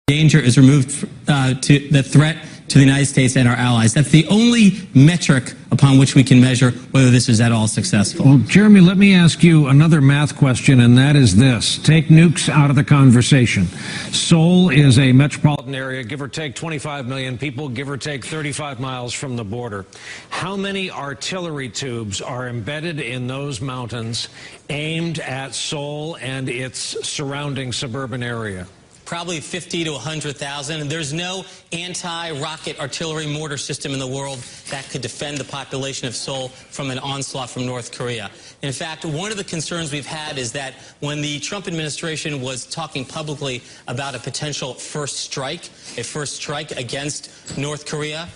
danger is removed to the threat to the United States and our allies. That's the only metric upon which we can measure whether this is at all successful. Well, Jeremy, let me ask you another math question, and that is this. Take nukes out of the conversation. Seoul is a metropolitan area, give or take 25 million people, give or take 35 miles from the border. How many artillery tubes are embedded in those mountains aimed at Seoul and its surrounding suburban area? Probably 50 to 100,000. There's no anti-rocket artillery mortar system in the world that could defend the population of Seoul from an onslaught from North Korea. In fact, one of the concerns we've had is that when the Trump administration was talking publicly about a potential first strike against North Korea,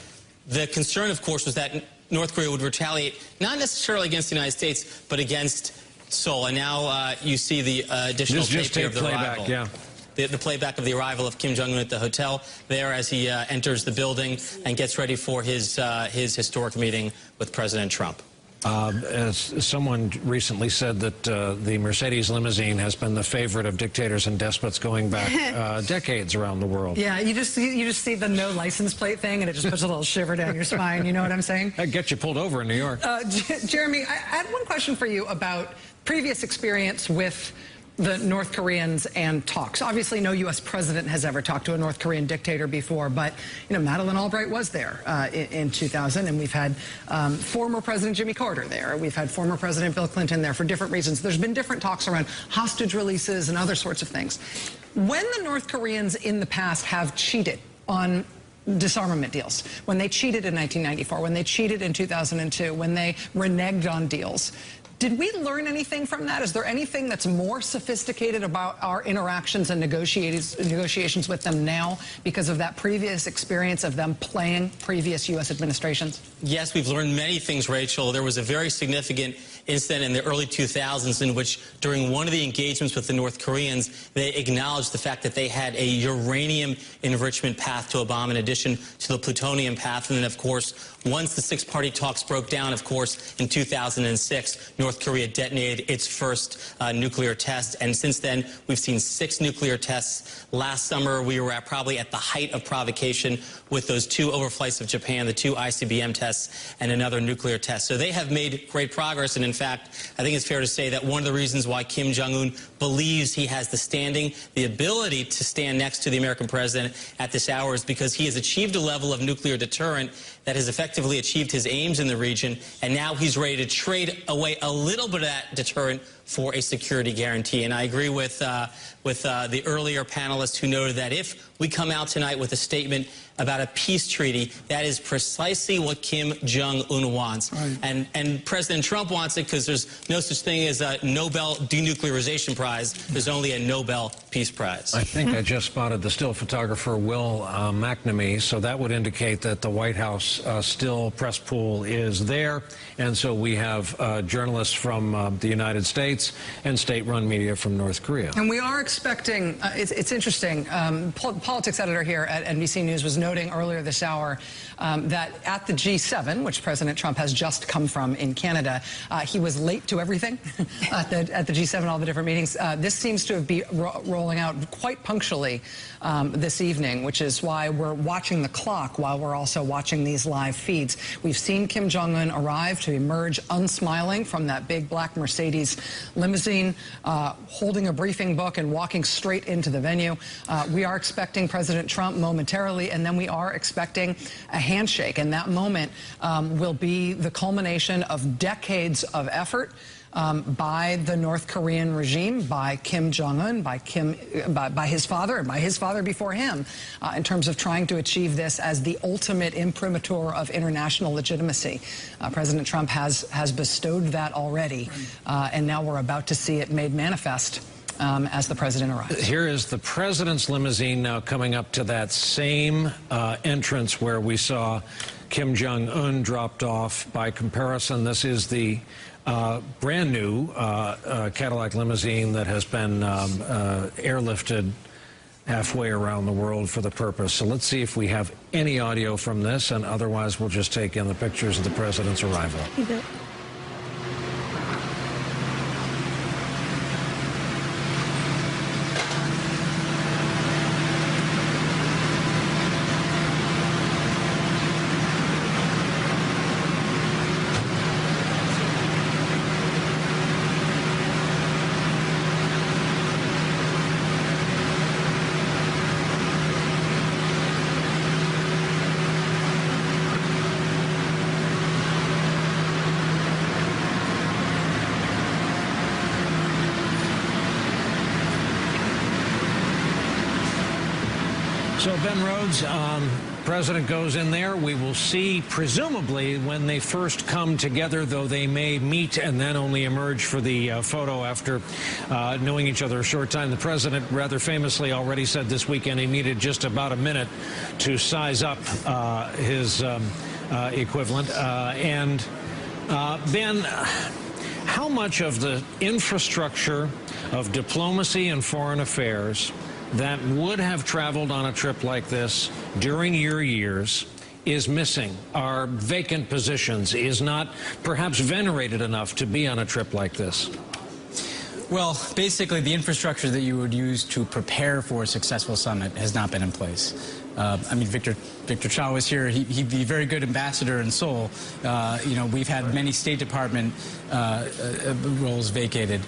the concern, of course, was that North Korea would retaliate not necessarily against the United States, but against Seoul. And now you see the additional tape here of the arrival. Yeah. The playback of the arrival of Kim Jong-un at the hotel there as he enters the building and gets ready for his historic meeting with President Trump. As someone recently said that the Mercedes limousine has been the favorite of dictators and despots going back decades around the world. Yeah, you just see the no license plate thing, and it just puts a little shiver down your spine. You know what I'm saying? That gets you pulled over in New York. Jeremy, I had one question for you about previous experience with the North Koreans and talks. Obviously, no U.S. president has ever talked to a North Korean dictator before, but, you know, Madeleine Albright was there in 2000, and we've had former President Jimmy Carter there. We've had former President Bill Clinton there for different reasons. There's been different talks around hostage releases and other sorts of things. When the North Koreans in the past have cheated on disarmament deals, when they cheated in 1994, when they cheated in 2002, when they reneged on deals, did we learn anything from that? Is there anything that's more sophisticated about our interactions and negotiations with them now because of that previous experience of them playing previous U.S. administrations? Yes, we've learned many things, Rachel. There was a very significant incident in the early 2000s in which, during one of the engagements with the North Koreans, they acknowledged the fact that they had a uranium enrichment path to a bomb in addition to the plutonium path. And then, of course, once the six-party talks broke down, of course, in 2006, North Korea detonated its first nuclear test. And since then, we've seen 6 nuclear tests. Last summer, we were probably at the height of provocation with those 2 overflights of Japan, the 2 ICBM tests, and another nuclear test. So they have made great progress. And in fact, I think it's fair to say that one of the reasons why Kim Jong-un believes he has the standing, the ability to stand next to the American president at this hour is because he has achieved a level of nuclear deterrent that has effectively achieved his aims in the region, and now he's ready to trade away a little bit of that deterrent for a security guarantee. And I agree with the earlier panelist who noted that if we come out tonight with a statement about a peace treaty, that is precisely what Kim Jong-un wants. Right. And President Trump wants it because there's no such thing as a Nobel Denuclearization Prize. There's only a Nobel Peace Prize. I think I just spotted the still photographer Will McNamee, so that would indicate that the White House still press pool is there. And so we have journalists from the United States and state-run media from North Korea. And we are expecting, it's interesting, politics editor here at NBC News was noting earlier this hour that at the G7, which President Trump has just come from in Canada, he was late to everything at the G7, all the different meetings. This seems to be rolling out quite punctually this evening, which is why we're watching the clock while we're also watching these live feeds. We've seen Kim Jong-un arrive to emerge unsmiling from that big black Mercedes limousine, holding a briefing book and walking straight into the venue. We are expecting President Trump momentarily, and then we are expecting a handshake. And that moment will be the culmination of decades of effort by the North Korean regime, by Kim Jong-un, by his father, and by his father before him, in terms of trying to achieve this as the ultimate imprimatur of international legitimacy. President Trump has bestowed that already, and now we're about to see it made manifest as the president arrives. Here is the president's limousine now coming up to that same entrance where we saw Kim Jong-un dropped off. By comparison, this is the brand new Cadillac limousine that has been airlifted halfway around the world for the purpose. So let's see if we have any audio from this, and otherwise we'll just take in the pictures of the president's arrival. So, Ben Rhodes, President goes in there. We will see, presumably, when they first come together, though they may meet and then only emerge for the photo after knowing each other a short time. The president rather famously already said this weekend he needed just about a minute to size up his equivalent. Ben, how much of the infrastructure of diplomacy and foreign affairs that would have traveled on a trip like this during your years is missing, are vacant positions, is not perhaps venerated enough to be on a trip like this? Well, basically, the infrastructure that you would use to prepare for a successful summit has not been in place. I mean, Victor Cha was here. He'd be a very good ambassador in Seoul. You know, we've had many State Department roles vacated.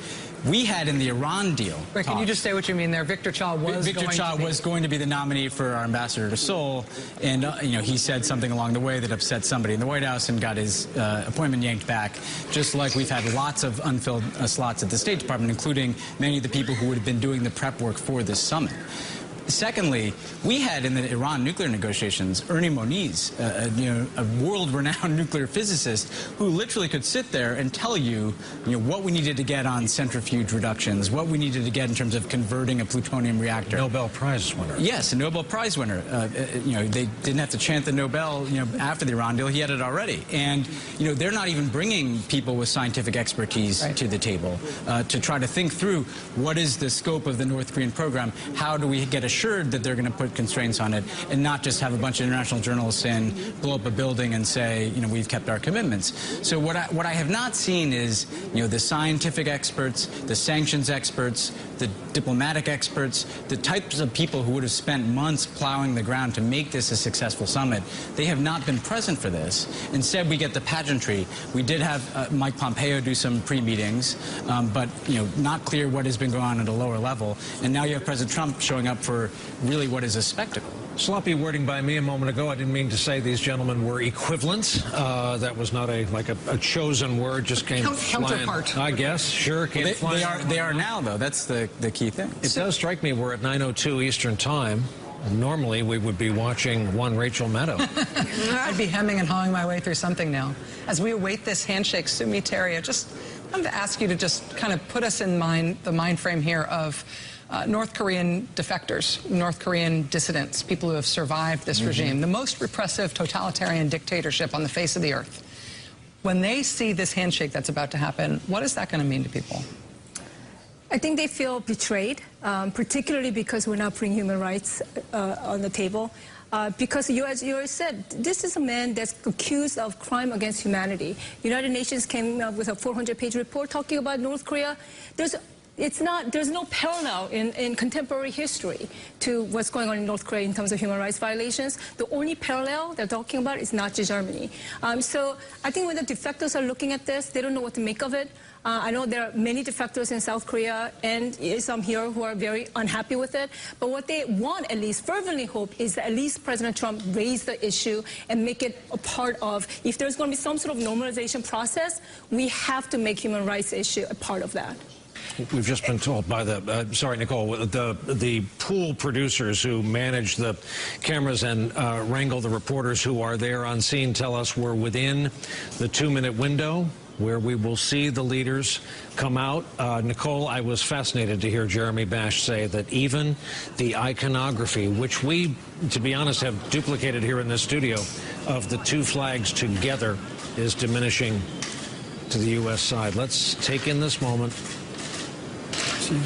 We had in the Iran deal. Wait, can you just say what you mean there? Victor Cha was going to be the nominee for our ambassador to Seoul, and you know, he said something along the way that upset somebody in the White House and got his appointment yanked back. Just like we've had lots of unfilled slots at the State Department, including many of the people who would have been doing the prep work for this summit. Secondly, we had in the Iran nuclear negotiations Ernie Moniz, you know, a world-renowned nuclear physicist who literally could sit there and tell you, what we needed to get on centrifuge reductions, what we needed to get in terms of converting a plutonium reactor. Nobel Prize winner. Yes, a Nobel Prize winner. You know, they didn't have to chant the Nobel, after the Iran deal. He had it already. And, they're not even bringing people with scientific expertise to the table to try to think through what is the scope of the North Korean program, how do we get assured that they're going to put constraints on it, and not just have a bunch of international journalists in, blow up a building and say, we've kept our commitments. So what I have not seen is, the scientific experts, the sanctions experts, the diplomatic experts, the types of people who would have spent months plowing the ground to make this a successful summit. They have not been present for this. Instead, we get the pageantry. We did have Mike Pompeo do some pre-meetings, but, not clear what has been going on at a lower level. And now you have President Trump showing up for really what is a spectacle. Sloppy wording by me a moment ago. I didn't mean to say these gentlemen were equivalents. That was not a chosen word. Just came counterpart. I guess. Sure, came flying. They are now, though. That's the key thing. It does strike me we're at 9:02 Eastern Time. Normally, we would be watching one Rachel Maddow. I'd be hemming and hawing my way through something now. As we await this handshake, Sumi Terry, I just wanted to ask you to just kind of put us in the mind frame here of North Korean defectors, North Korean dissidents, people who have survived this regime, the most repressive totalitarian dictatorship on the face of the earth. When they see this handshake that's about to happen, what is that going to mean to people? I think they feel betrayed, particularly because we're not putting human rights on the table. Because as you said, this is a man that's accused of crime against humanity. United Nations came up with a 400-page report talking about North Korea. There's no parallel in contemporary history to what's going on in North Korea in terms of human rights violations. The only parallel they're talking about is Nazi Germany. So I think when the defectors are looking at this, they don't know what to make of it. I know there are many defectors in South Korea and some here who are very unhappy with it. But what they want, at least fervently hope, is that at least President Trump raise the issue and make it a part of, if there's going to be some sort of normalization process, we have to make human rights issue a part of that. We've just been told by the, sorry, Nicole, the pool producers who manage the cameras and wrangle the reporters who are there on scene tell us we're within the 2-minute window where we will see the leaders come out. Nicole, I was fascinated to hear Jeremy Bash say that even the iconography, which we, to be honest, have duplicated here in this studio, of the two flags together is diminishing to the U.S. side. Let's take in this moment. I'm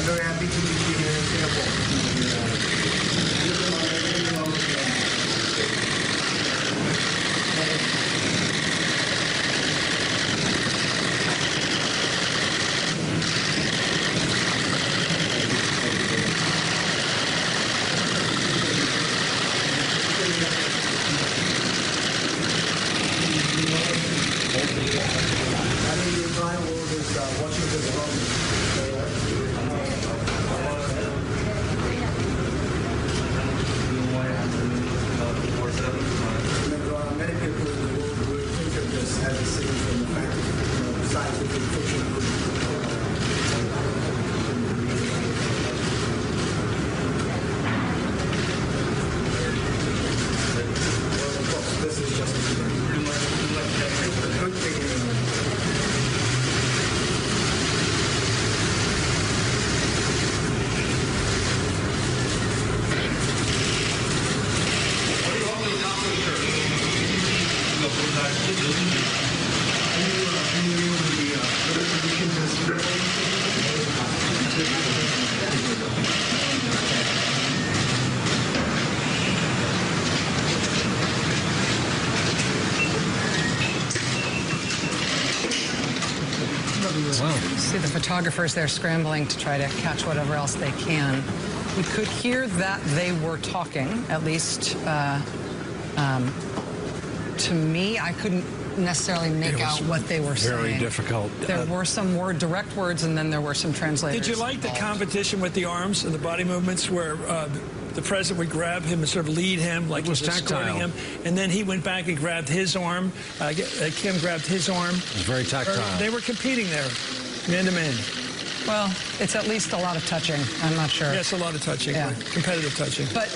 very happy to meet you here in Singapore. I mean, the entire world is watching this from See the photographers there scrambling to try to catch whatever else they can. We could hear that they were talking, at least to me. I couldn't necessarily make out what they were saying. Very difficult. There were some direct words, and then there were some translators. Did you like the competition with the arms and the body movements where the president would grab him and sort of lead him like he was escorting him, and then he went back and grabbed his arm. Kim grabbed his arm. It was very tactile. They were competing there, man to man. Well, it's at least a lot of touching. I'm not sure. Yes, a lot of touching, yeah. Competitive touching. But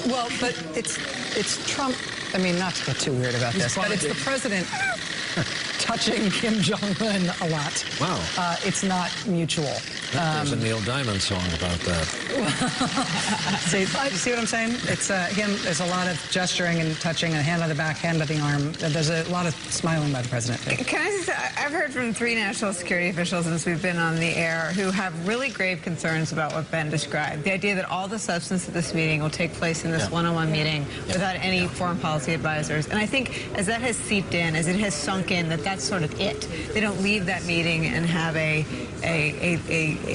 it's Trump. I mean, not to get too weird about this, but it's the president touching Kim Jong-un a lot. Wow. It's not mutual. There's a Neil Diamond song about that. See what I'm saying? It's, again, there's a lot of gesturing and touching, and a hand on the back, hand on the arm. There's a lot of smiling by the president, too. Can I just, I've heard from 3 national security officials since we've been on the air who have really grave concerns about what Ben described. The idea that all the substance of this meeting will take place in this one-on-one meeting without any foreign policy advisors. And I think as that has seeped in, as it has sunk in, that that's sort of it. They don't leave that meeting and have a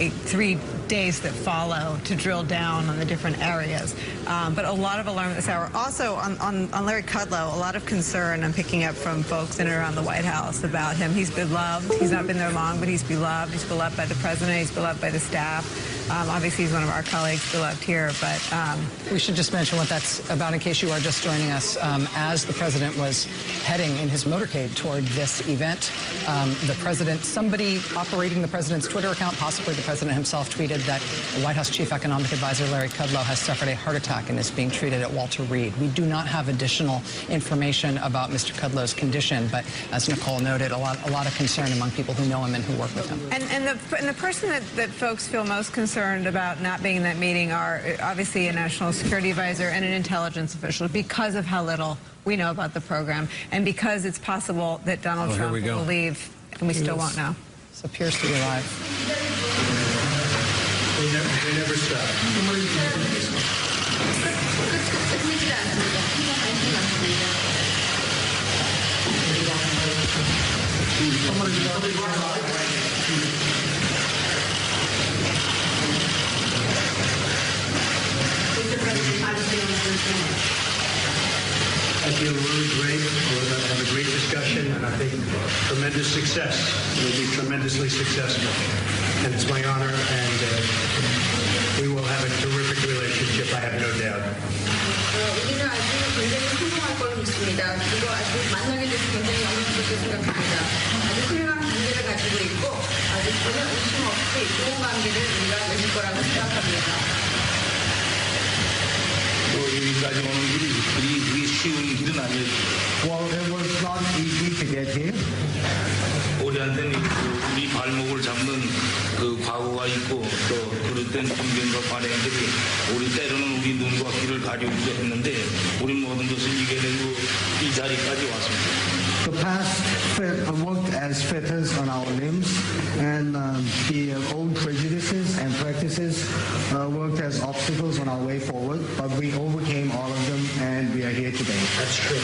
3 days that follow to drill down on the different areas. But a lot of alarm this hour. Also, on Larry Kudlow, a lot of concern I'm picking up from folks in and around the White House about him. He's beloved. He's not been there long, but he's beloved. He's beloved by the president. He's beloved by the staff. Obviously, he's one of our colleagues, beloved here. But we should just mention what that's about in case you are just joining us. As the president was heading in his motorcade toward this event, the president, somebody operating the president's Twitter account, possibly the president himself, tweeted that the White House Chief Economic Advisor Larry Kudlow has suffered a heart attack and is being treated at Walter Reed. We do not have additional information about Mr. Kudlow's condition, but as Nicole noted, a lot of concern among people who know him and who work with him. And the person that folks feel most concerned about not being in that meeting are obviously a national security advisor and an intelligence official because of how little we know about the program and because it's possible that Donald Trump will leave and we still won't know. This appears to be live. They never stop. I feel really great. We're going to have a great discussion, and I think tremendous success. We'll be tremendously successful. And it's my honor, and we will have a terrific relationship, I have no doubt. 우리는 아주 굉장히 성공할 걸로 믿습니다. 그리고 아주 만나게 돼서 굉장히 영광스럽게 생각합니다. 아주 훌륭한 관계를 가지고 있고 아주 전혀 의심 없이 좋은 관계를 우리가 맺을 거라고 생각합니다. 여기까지 오는 길이 그리 쉬운 길은 아니었죠. Well, it was not easy to get here. 우리한테는 우리 발목을 잡는 그 과거가 있고 또 그럴 땐 분변과 관행들이 우리 때로는 우리 눈과 귀를 가리우기도 했는데 우리 모든 것을 이겨내고 이 자리까지 왔습니다. The past worked as fetters on our limbs, and the old prejudices and practices worked as obstacles on our way forward, but we overcame all of them, and we are here today. That's true.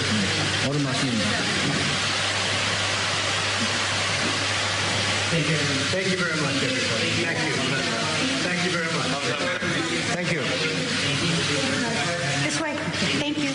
Thank you very much, everybody. Thank you. Thank you very much. Thank you. This way. Thank you.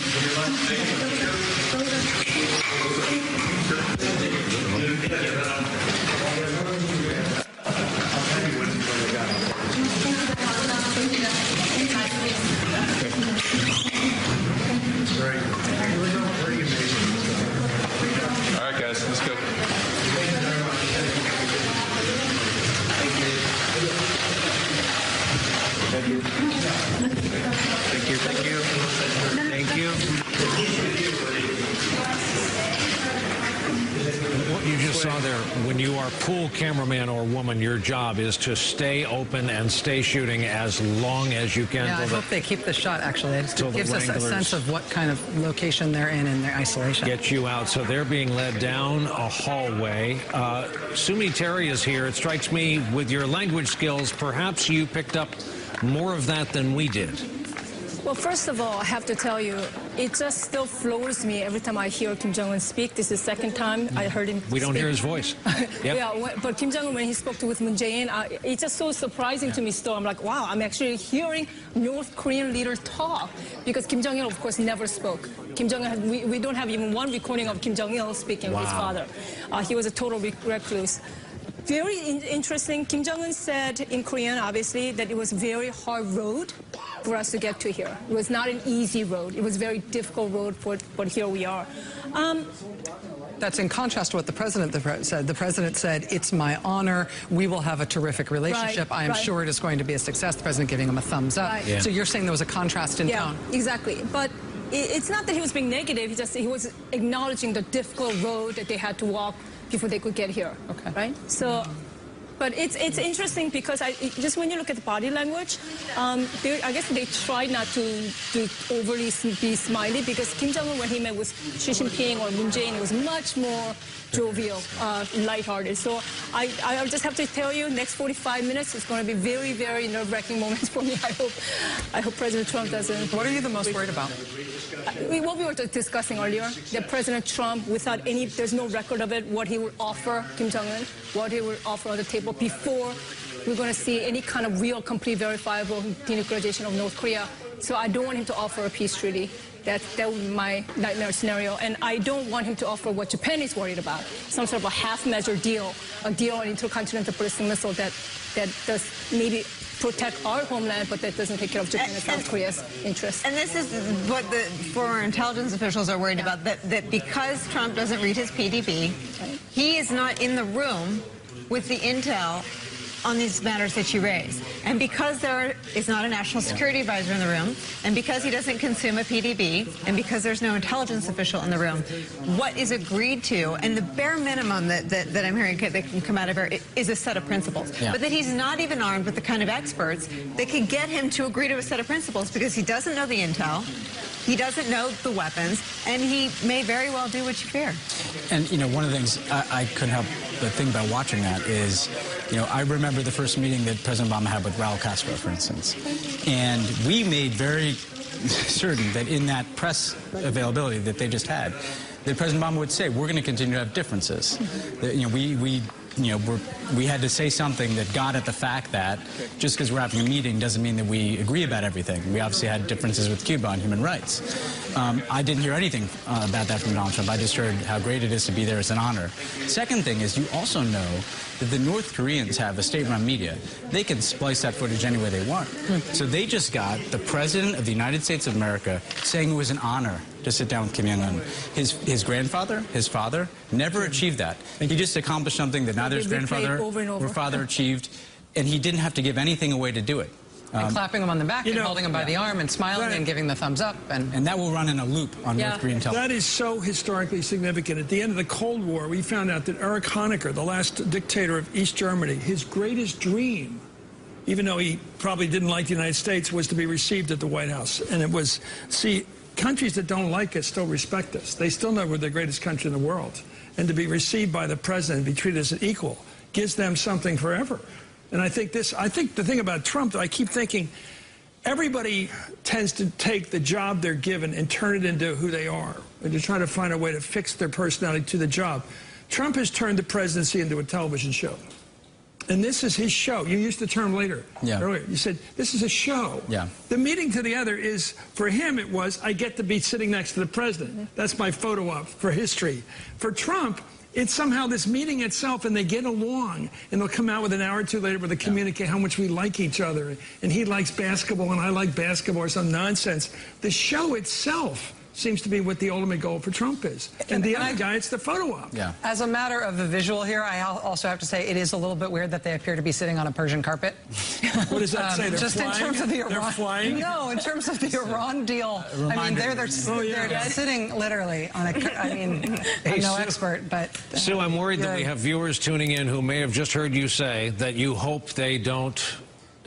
All right, guys, let's go. Thank you. Thank you. Thank you. Thank you. What you just saw there, when you are pool cameraman or woman, your job is to stay open and stay shooting as long as you can. Yeah, I hope they keep the shot, actually. It gives us a sense of what kind of location they're in their isolation. Get you out. So they're being led down a hallway. Sumi Terry is here. It strikes me with your language skills, perhaps you picked up more of that than we did. Well, first of all, I have to tell you, it just still floors me every time I hear Kim Jong-un speak. This is the second time I heard him We don't speak. hear his voice. Yep. Yeah, but Kim Jong-un, when he spoke with Moon Jae-in, it's just so surprising to me still. I'm like, wow, I'm actually hearing North Korean leader talk. Because Kim Jong-il, of course, never spoke. Kim Jong-un, we don't have even one recording of Kim Jong-il speaking with his father. He was a total recluse. Very interesting. Kim Jong-un said in Korean, obviously, that it was a very hard road for us to get to here. It was not an easy road. It was a very difficult road, but here we are. That's in contrast to what the president said. The president said, it's my honor. We will have a terrific relationship. I am sure it is going to be a success. The president giving him a thumbs up. Right. Yeah. So you're saying there was a contrast in tone. Yeah, exactly. But it's not that he was being negative. He was acknowledging the difficult road that they had to walk before they could get here. Okay. Right? So, but it's interesting because just when you look at the body language, I guess they tried not to overly be smiley because Kim Jong-un, when he met with Xi Jinping or Moon Jae-in, was much more jovial, lighthearted. So I just have to tell you, next 45 minutes is going to be very, very nerve-wracking moments for me. I hope President Trump doesn't. What are you the most worried about? What we were discussing earlier, that President Trump, without there's no record of it, what he would offer Kim Jong-un, what he would offer on the table before we're going to see any kind of real, complete, verifiable denuclearization of North Korea. So I don't want him to offer a peace treaty. That would be my nightmare scenario. And I don't want him to offer what Japan is worried about, some sort of a half-measure deal, a deal on intercontinental ballistic missile that does maybe protect our homeland, but that doesn't take care of Japan and South Korea's interests. And this is what the former intelligence officials are worried about, that because Trump doesn't read his PDB, he is not in the room with the intel on these matters that you raise. And because there is not a national security advisor in the room, and because he doesn't consume a PDB, and because there's no intelligence official in the room, what is agreed to, and the bare minimum that I'm hearing that can come out of here is a set of principles. Yeah. But that he's not even armed with the kind of experts that can get him to agree to a set of principles because he doesn't know the intel, he doesn't know the weapons, and he may very well do what you fear. And, you know, one of the things I couldn't help but think about watching that is, you know, I remember the first meeting that President Obama had with Raul Castro, for instance. And we made very certain that in that press availability that they just had, that President Obama would say, we're going to continue to have differences. That, you know, we had to say something that got at the fact that just because we're having a meeting doesn't mean that we agree about everything. We obviously had differences with Cuba on human rights. I didn't hear anything about that from Donald Trump. I just heard how great it is to be there as an honor. Second thing is you also know that the North Koreans have a state-run media. They can splice that footage any way they want. So they just got the President of the United States of America saying it was an honor to sit down with Kim Jong-un. His grandfather, his father, never achieved that. He just accomplished something that neither his grandfather or father achieved, and he didn't have to give anything away to do it. And clapping him on the back and holding him by the arm and smiling and giving the thumbs up. And that will run in a loop on North Korean television. That is so historically significant. At the end of the Cold War, we found out that Erich Honecker, the last dictator of East Germany, his greatest dream, even though he probably didn't like the United States, was to be received at the White House. And it was, see, countries that don't like us still respect us. They still know we're the greatest country in the world. And to be received by the president, be treated as an equal, gives them something forever. And I think the thing about Trump that I keep thinking, everybody tends to take the job they're given and turn it into who they are, and to try to find a way to fix their personality to the job. Trump has turned the presidency into a television show. And this is his show. You used the term later earlier. You said, this is a show. Yeah. The meeting to the other is, for him, it was, I get to be sitting next to the president. That's my photo op for history. For Trump, it's somehow this meeting itself, and they get along, and they'll come out with an hour or two later where they communicate how much we like each other, and he likes basketball and I like basketball or some nonsense. The show itself seems to be what the ultimate goal for Trump is. And the other guy, it's the photo op. Yeah. As a matter of the visual here, I also have to say it is a little bit weird that they appear to be sitting on a Persian carpet. What does that say? They're just flying? in terms of the Iran. They're flying? No, in terms of the Iran deal. I mean, they're sitting literally on a. I mean, I'm no expert, but. Sue, I'm worried that we have viewers tuning in who may have just heard you say that you hope they don't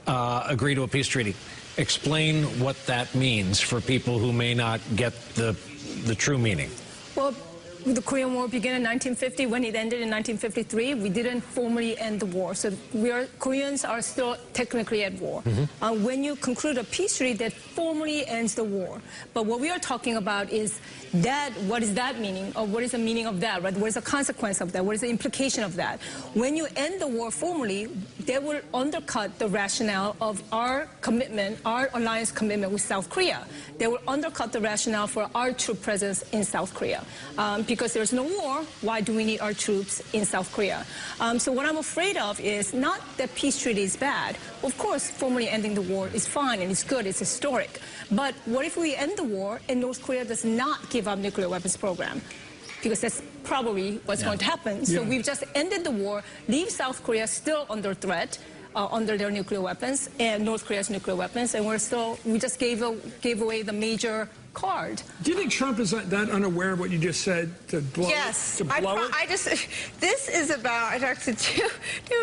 agree to a peace treaty. Explain what that means for people who may not get the true meaning. Well, the Korean War began in 1950. When it ended in 1953, we didn't formally end the war. So Koreans are still technically at war. When you conclude a peace treaty, that formally ends the war. But what we are talking about is that, what is that meaning? Or what is the meaning of that, right? What is the consequence of that? What is the implication of that? When you end the war formally, they will undercut the rationale of our commitment, our alliance commitment with South Korea. They will undercut the rationale for our troop presence in South Korea. Because there's no war, why do we need our troops in South Korea? So what I'm afraid of is not that peace treaty is bad. Of course, formally ending the war is fine and it's good, it's historic. But what if we end the war and North Korea does not give up nuclear weapons program? Because that's probably what's going to happen. So we've just ended the war, leave South Korea still under threat, under their nuclear weapons and North Korea's nuclear weapons, and we just gave away the major card. Do you think Trump is that unaware of what you just said to blow yes. it? This is about, I talked to two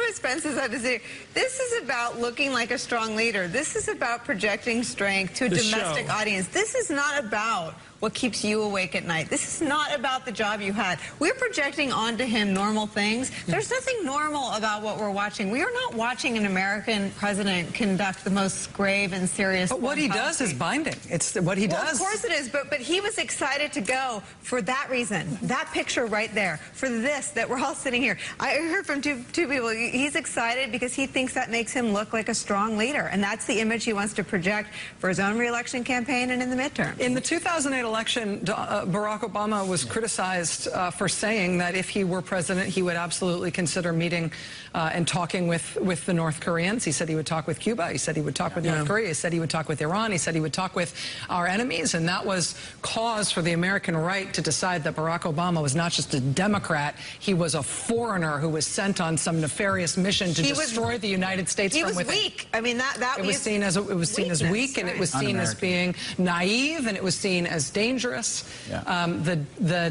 expenses I was here. This is about looking like a strong leader. This is about projecting strength to a domestic audience. This is not about what keeps you awake at night. This is not about the job you had. We're projecting onto him normal things. There's nothing normal about what we're watching. We are not watching an American president conduct the most grave and serious. But what he does is binding. It's what he does. Of course it is, but he was excited to go for that reason. That picture right there, for this, that we're all sitting here. I heard from two people. He's excited because he thinks that makes him look like a strong leader, and that's the image he wants to project for his own re-election campaign and in the midterm. In the 2008 election, Barack Obama was criticized for saying that if he were president, he would absolutely consider meeting and talking with the North Koreans. He said he would talk with Cuba. He said he would talk with North Korea. He said he would talk with Iran. He said he would talk with our enemies. And that was cause for the American right to decide that Barack Obama was not just a Democrat. He was a foreigner who was sent on some nefarious mission to destroy the United States from within. He was weak. I mean, that was seen as weak, and it was seen as being naive, and it was seen as dangerous. The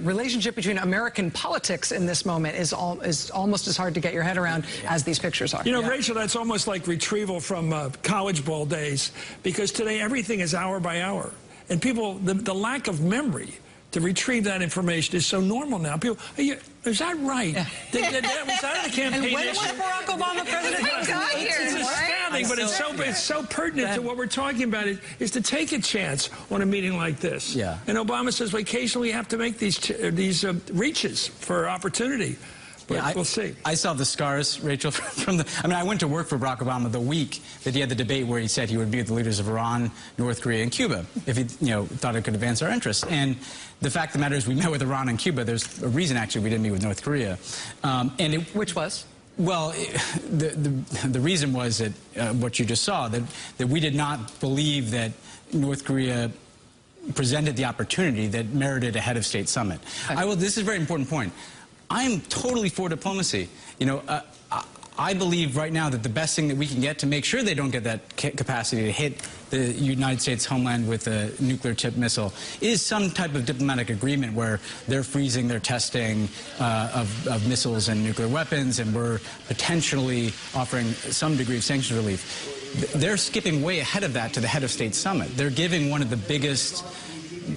relationship between American politics in this moment is almost as hard to get your head around as these pictures are. You know, Rachel, that's almost like retrieval from college ball days, because today everything is hour by hour. And people, the lack of memory to retrieve that information is so normal now. People, is that right? Was that a campaign and when was Barack Obama president? It's astounding, but it's so pertinent to what we're talking about is to take a chance on a meeting like this. Yeah. And Obama says, well, occasionally we have to make these reaches for opportunity. But we'll see. I saw the scars, Rachel, from the... I mean, I went to work for Barack Obama the week that he had the debate where he said he would be with the leaders of Iran, North Korea, and Cuba if he, thought it could advance our interests. And the fact of the matter is we met with Iran and Cuba. There's a reason, actually, we didn't meet with North Korea. Which was? Well, the reason was that what you just saw, that we did not believe that North Korea presented the opportunity that merited a head of state summit. This is a very important point. I'm totally for diplomacy. I believe right now that the best thing that we can get to make sure they don't get that capacity to hit the United States homeland with a nuclear-tipped missile is some type of diplomatic agreement where they're freezing their testing of missiles and nuclear weapons, and we're potentially offering some degree of sanctions relief. They're skipping way ahead of that to the head of state summit. They're giving one of the biggest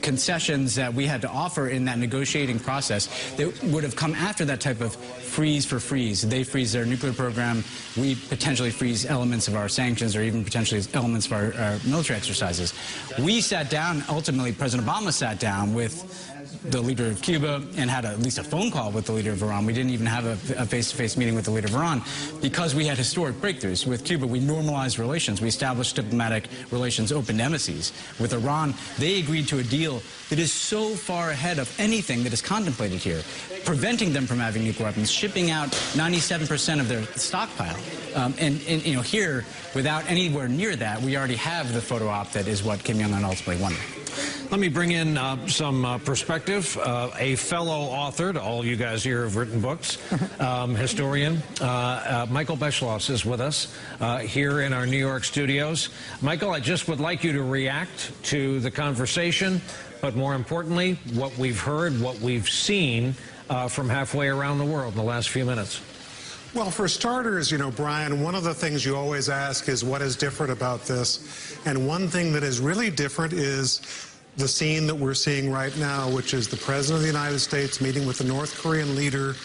concessions that we had to offer in that negotiating process that would have come after that type of freeze for freeze. They freeze their nuclear program. We potentially freeze elements of our sanctions or even potentially elements of our military exercises. We sat down, ultimately President Obama sat down with the leader of Cuba and had at least a phone call with the leader of Iran. We didn't even have a face-to-face meeting with the leader of Iran because we had historic breakthroughs. With Cuba, we normalized relations. We established diplomatic relations, opened embassies. With Iran, they agreed to a deal that is so far ahead of anything that is contemplated here, preventing them from having nuclear weapons, shipping out 97% of their stockpile. And here, without anywhere near that, we already have the photo op that is what Kim Jong-un ultimately wanted. Let me bring in some perspective. A fellow author, to all you guys here who've written books, historian, Michael Beschloss is with us here in our New York studios. Michael, I just would like you to react to the conversation, but more importantly, what we've heard, what we've seen from halfway around the world in the last few minutes. Well, for starters, you know, Brian, one of the things you always ask is what is different about this? And one thing that is really different is the scene that we're seeing right now, which is the President of the United States meeting with the North Korean leader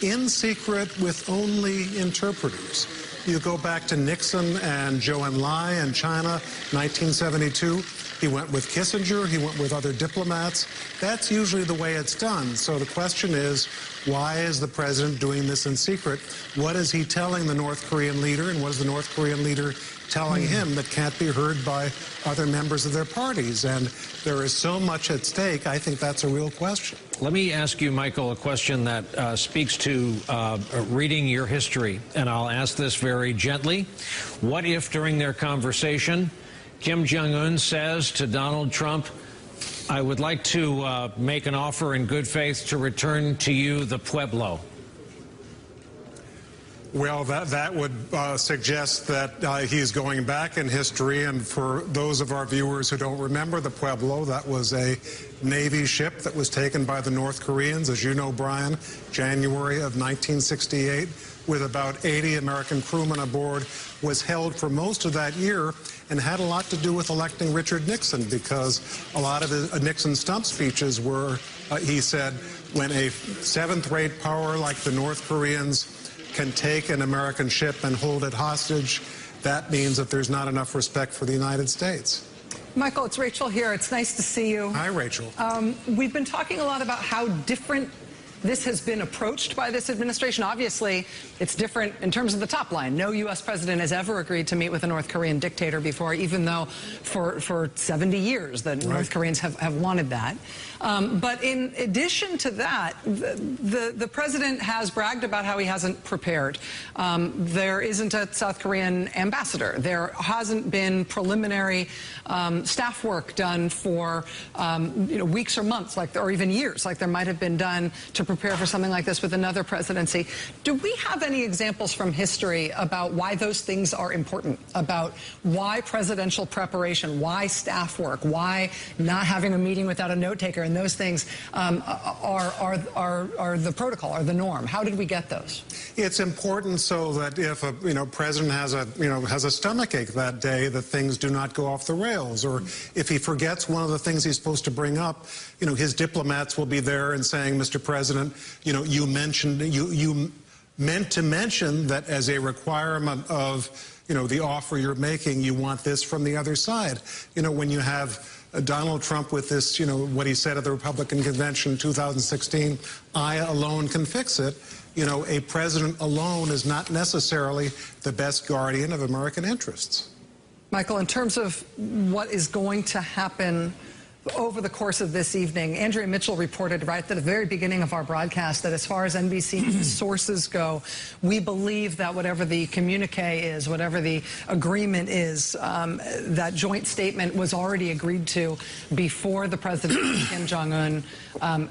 in secret with only interpreters. You go back to Nixon and Zhou Enlai in China, 1972. He went with Kissinger. He went with other diplomats. That's usually the way it's done. So the question is, why is the president doing this in secret? What is he telling the North Korean leader, and what is the North Korean leader telling him that can't be heard by other members of their parties? And there is so much at stake. I think that's a real question. Let me ask you, Michael, a question that speaks to reading your history, and I'll ask this very gently. What if during their conversation, Kim Jong-un says to Donald Trump, I would like to make an offer in good faith to return to you the Pueblo? Well, that would suggest that he's going back in history. And for those of our viewers who don't remember the Pueblo, that was a Navy ship that was taken by the North Koreans, as you know, Brian, January of 1968, with about 80 American crewmen aboard, was held for most of that year and had a lot to do with electing Richard Nixon, because a lot of Nixon's stump speeches were, he said, when a seventh-rate power like the North Koreans can take an American ship and hold it hostage, that means that there's not enough respect for the United States. Michael, it's Rachel here. It's nice to see you. Hi, Rachel. We've been talking a lot about how different this has been approached by this administration. Obviously, it's different in terms of the top line. No U.S. president has ever agreed to meet with a North Korean dictator before, even though for 70 years the North Koreans have wanted that. But in addition to that, the president has bragged about how he hasn't prepared. There isn't a South Korean ambassador. There hasn't been preliminary staff work done for weeks or months, or even years, like there might have been done to prepare for something like this with another presidency. Do we have any examples from history about why those things are important, about why presidential preparation, why staff work, why not having a meeting without a note taker, and those things are the protocol, are the norm? How did we get those? It's important so that if a president has a stomachache that day, that things do not go off the rails, or if he forgets one of the things he's supposed to bring up, his diplomats will be there and saying, Mr. President, you meant to mention that as a requirement of the offer you're making, you want this from the other side. When you have Donald Trump with this, what he said at the Republican convention in 2016, I alone can fix it. A president alone is not necessarily the best guardian of American interests. Michael, in terms of what is going to happen over the course of this evening, Andrea Mitchell reported right at the very beginning of our broadcast that as far as NBC sources go, we believe that whatever the communique is, whatever the agreement is, that joint statement was already agreed to before the president, Kim Jong-un,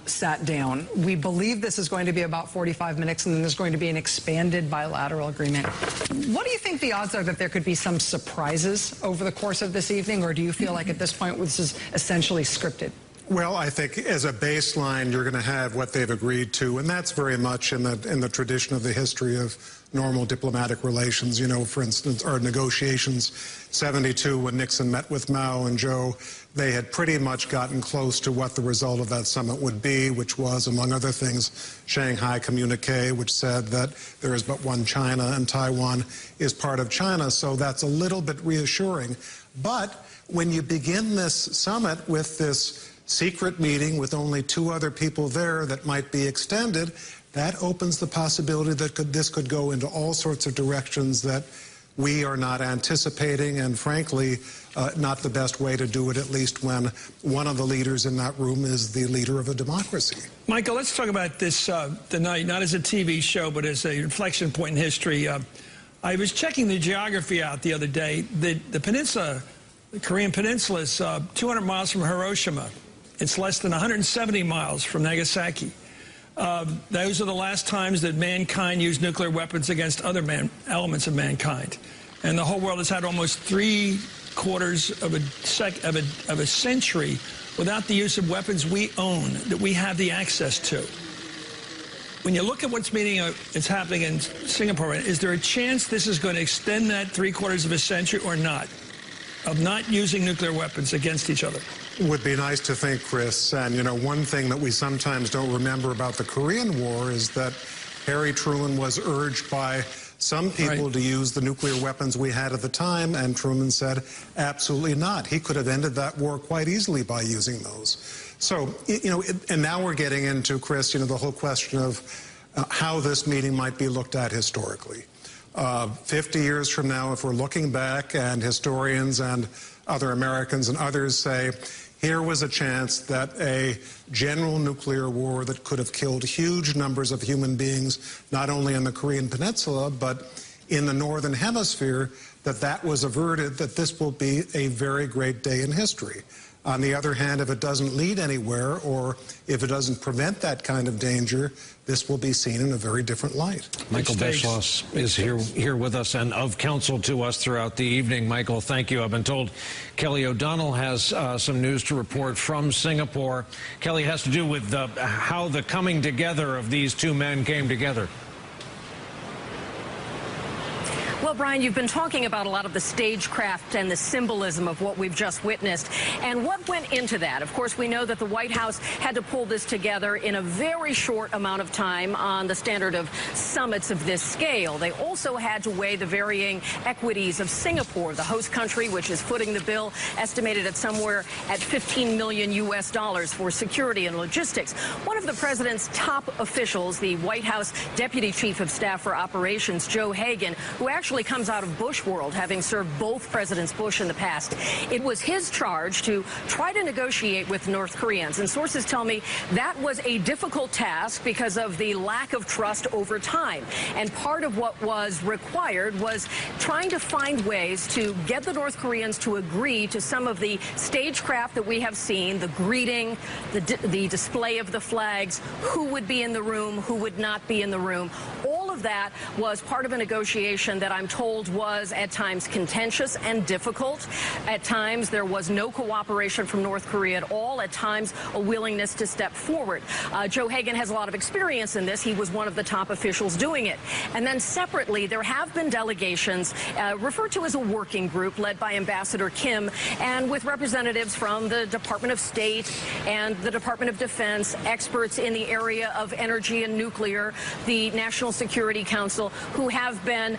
sat down. We believe this is going to be about 45 minutes, and then there's going to be an expanded bilateral agreement. What do you think the odds are that there could be some surprises over the course of this evening, or do you feel like at this point this is essentially scripted? Well, I think as a baseline, you're going to have what they've agreed to, and that's very much in the tradition of the history of normal diplomatic relations. For instance, our negotiations, 72, when Nixon met with Mao and Zhou, they had pretty much gotten close to what the result of that summit would be, which was, among other things, Shanghai Communique, which said that there is but one China and Taiwan is part of China. So that's a little bit reassuring. But when you begin this summit with this secret meeting with only 2 other people there that might be extended, that opens the possibility that this could go into all sorts of directions that we are not anticipating, and frankly, not the best way to do it, at least when one of the leaders in that room is the leader of a democracy. Michael, let's talk about this tonight, not as a TV show, but as a inflection point in history. I was checking the geography out the other day. The peninsula The Korean Peninsula is 200 miles from Hiroshima. It's less than 170 miles from Nagasaki. Those are the last times that mankind used nuclear weapons against other elements of mankind. And the whole world has had almost 3/4 of a century without the use of weapons we own, that we have the access to. When you look at it's happening in Singapore, is there a chance this is going to extend that 3/4 of a century or not, of not using nuclear weapons against each other? Would be nice to think, Chris. And, you know, one thing that we sometimes don't remember about the Korean War is that Harry Truman was urged by some people to use the nuclear weapons we had at the time, and Truman said, absolutely not. He could have ended that war quite easily by using those. So, you know, and now we're getting into, Chris, you know, the whole question of how this meeting might be looked at historically. 50 years from now, if we're looking back and historians and other Americans and others say, here was a chance that a general nuclear war that could have killed huge numbers of human beings, not only in the Korean Peninsula, but in the Northern Hemisphere, that was averted, that this will be a very great day in history. On the other hand, if it doesn't lead anywhere, or if it doesn't prevent that kind of danger, this will be seen in a very different light. Michael Beschloss is here with us and of counsel to us throughout the evening. Michael, thank you. I've been told Kelly O'Donnell has some news to report from Singapore. Kelly, has to do with how the coming together of these two men came together. Well, Brian, you've been talking about a lot of the stagecraft and the symbolism of what we've just witnessed. And what went into that? Of course, we know that the White House had to pull this together in a very short amount of time on the standard of summits of this scale. They also had to weigh the varying equities of Singapore, the host country, which is footing the bill, estimated at somewhere at $15 million for security and logistics. One of the president's top officials, the White House Deputy Chief of Staff for Operations, Joe Hagan, who actually comes out of Bush world, having served both Presidents Bush in the past. It was his charge to try to negotiate with North Koreans. And sources tell me that was a difficult task because of the lack of trust over time. And part of what was required was trying to find ways to get the North Koreans to agree to some of the stagecraft that we have seen, the greeting, the display of the flags, who would be in the room, who would not be in the room. All of that was part of a negotiation that I'm told was at times contentious and difficult. At times there was no cooperation from North Korea at all. At times a willingness to step forward. Joe Hagan has a lot of experience in this. He was one of the top officials doing it. And then separately, there have been delegations referred to as a working group led by Ambassador Kim and with representatives from the Department of State and the Department of Defense, experts in the area of energy and nuclear, the National Security Council, who have been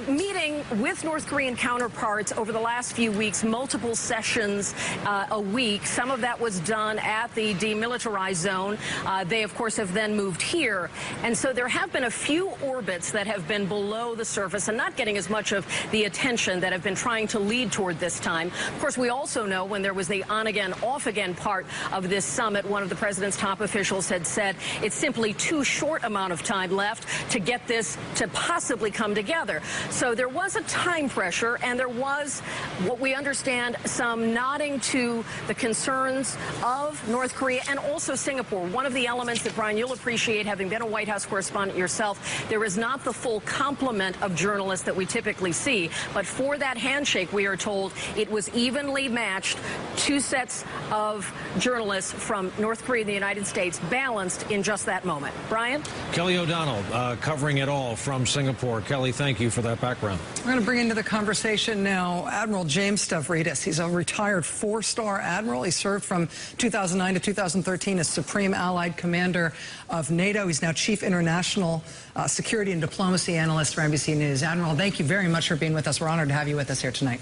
meeting with North Korean counterparts over the last few weeks, multiple sessions a week. Some of that was done at the demilitarized zone. They, of course, have then moved here. And so there have been a few orbits that have been below the surface and not getting as much of the attention that have been trying to lead toward this time. Of course, we also know when there was the on-again, off-again part of this summit, one of the president's top officials had said it's simply too short amount of time left to get this to possibly come together. So there was a time pressure, and there was, what we understand, some nodding to the concerns of North Korea and also Singapore. One of the elements that, Brian, you'll appreciate, having been a White House correspondent yourself, there is not the full complement of journalists that we typically see. But for that handshake, we are told it was evenly matched. Two sets of journalists from North Korea and the United States balanced in just that moment. Brian? Kelly O'Donnell covering it all from Singapore. Kelly, thank you for that background. We're going to bring into the conversation now Admiral James Stavridis. He's a retired four-star admiral. He served from 2009 to 2013 as Supreme Allied Commander of NATO. He's now Chief International Security and Diplomacy Analyst for NBC News. Admiral, thank you very much for being with us. We're honored to have you with us here tonight.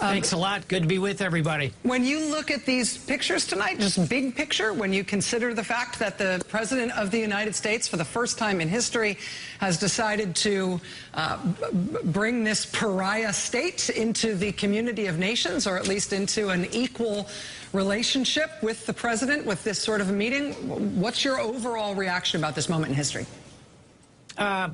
Thanks a lot. Good to be with everybody. When you look at these pictures tonight, just big picture, when you consider the fact that the President of the United States, for the first time in history, has decided to bring this pariah state into the community of nations, or at least into an equal relationship with the President, with this sort of a meeting, what's your overall reaction about this moment in history?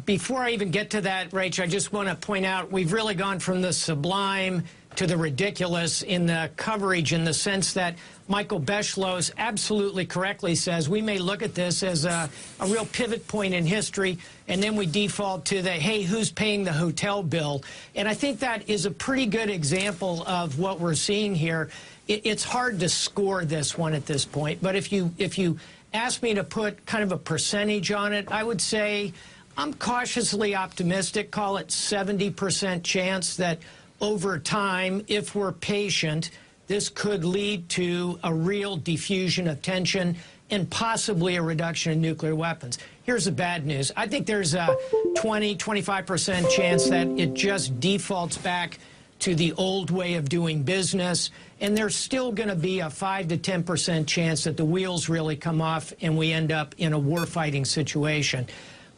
Before I even get to that, Rach, I just want to point out we've really gone from the sublime to the ridiculous in the coverage, in the sense that Michael Beschloss absolutely correctly says we may look at this as a real pivot point in history, and then we default to the, hey, who's paying the hotel bill? And I think that is a pretty good example of what we're seeing here. It's hard to score this one at this point, but if you ask me to put kind of a percentage on it, I would say I'm cautiously optimistic, call it 70% chance that over time, if we're patient, this could lead to a real diffusion of tension and possibly a reduction in nuclear weapons. Here's the bad news. I think there's a 20–25% chance that it just defaults back to the old way of doing business, and there's still going to be a 5 to 10% chance that the wheels really come off and we end up in a war-fighting situation.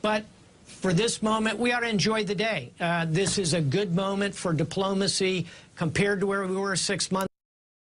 But for this moment, we ought to enjoy the day. This is a good moment for diplomacy compared to where we were 6 months